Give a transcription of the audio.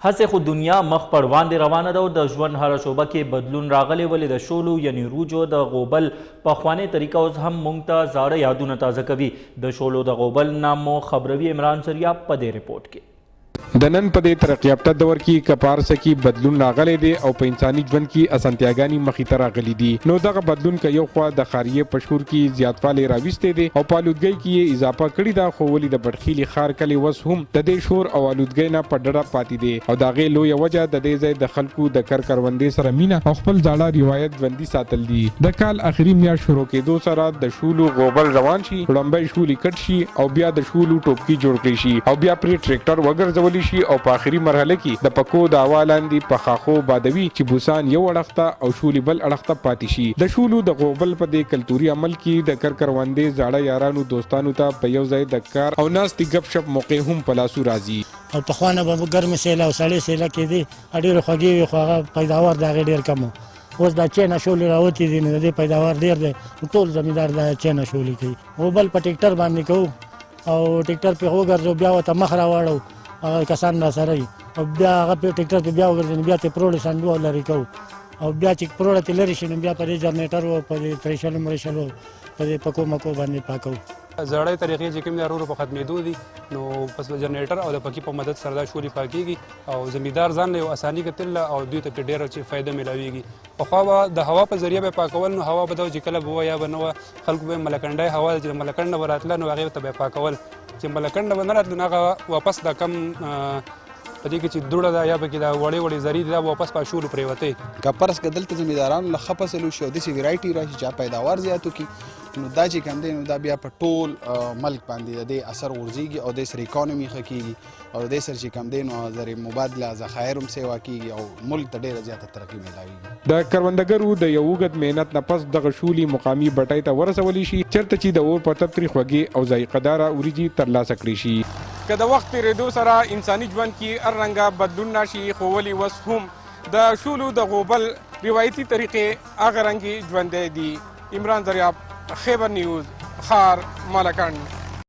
هسې خو دنیا مخ پر وړاندې روانه ده او د ژوند هره شعبه کې بدلون راغلی، ولې د شولو یعنې روجو د غوبل پخوانۍ طریقه اوس هم موږ ته زاړه یادونه تازه کوي. د شولو د غوبل نام مو خبروي عمران سریا په دې رپورټ کې. د نن په دې ترقي یافته دور کې کپارس کې بدلون راغلی دی او په انساني ژوند کې اسانتیاګانې مخې ته راغلي دي. نو دغه بدلون که یو خوا د ښاریې په شور کې زیاتوالی راوستی دی او په آلودګۍ کې یې اضافه کړې ده، خو ولې د بټخیلي ښار کلي اوس هم د دې شور او آلودګۍ نه په ډډه پاتې دی او د هغې لویه وجه د دې ځای د خلکو د کروندې سره مینه او خپل زاړه روایت ژوندي ساتل دي. د کال اخري میاشت شروع کېدو سره د شولو غوبل روان شي، وړومبی شولې کټ شي او بیا د شولو ټوپکي جوړ کړي شي او بیا پرې ټریکټر وګرځولی شي او په آخري مرحله کې د پکو د هوا لاندې په خاخو بادوي چې بوسان یو اړخ ته او شولې بل اړخ ته پاتې شي. د شولو د غوبل په دې کلتوري عمل کې د کروندې زاړه یارانو دوستانو ته په یو ځای د کار او ناستې ګپ شپ موقع هم په لاسو راځي. او پخوا نه به ګرمې سیله او سړې سیله کېدې، ډېرې خوږې وې خو هغه پیداوار د هغې ډېر کم و. اوس دا چینه شولې راوتې دي نو د دې پیداوار ډېر دی. ټول زمیندار د چینه شولې کوي. غوبل په ټیکټر باندې کوو او ټیکټر پرې وګرځو، بیا ورته مخ راواړو، هغه کسان راسره وي او بیا هغه په ټیکټر پرې بیا وګرځوي، بیا ترې پروړې سنډو او لرې کوو او بیا چې پروړه ترې لرې شي نو بیا په دې جنریټر او په دې تریشلو مریشلو په دې پکو مکو باندې پاکوو. زړې طریقې چې کوم دي ورو په ختمېدو دي، نو پس د جنریټر او د پکې په مدد سره دا شولې پاکېږي او زمیندار ځان له یو اساني کتل او دوی ته پرې ډېره چې فایده میلاویږي. پخوا به د هوا په ذریعه به پاکول، نو هوا به دا چې کله به وه یا به نه وه، خلکو به ملکنډی هوا چې د ملکنډ نه به راتله نو هغې ته به یې پاکول، چې ملکنډ نه به نه راتله نو هغه واپس دا کم په دې کې چې دوړه ده یا پکې دا وړې وړې زري دي دا واپس په شولو پرېوتې. که فرض که دلته زمیندارانو له ښه فصل وشي او داسې ویرایټي راشي چې پیداوار زیات وکړي، نو دا چې کوم دی نو دا بیا په ټول ملک باندې د دې اثر غورځېږي او دې سره اکانومي ښه کېږي او دې سره چې کوم دی نو زر مبادله ذخایر هم سیوا کېږي او ملک ته ډېره زیاته ترقي میلاویږي. د کروندګرو د یو اوږد محنت نه پس دغه شولې مقامي بټۍ ته ورسولی شي چېرته چې د اور په تپ ترې خوږې او ذایقهداره وریجې ترلاسه کړي شي. که د وخت تېرېدو سره انساني ژوند کې هر رنګه بدلون راشي، خو ولې اوس هم د شولو د غوبل روایتي طریقې هغه رنګې ژوندی دي. عمران دریاب، خیبر نیوز، ښار مالکند.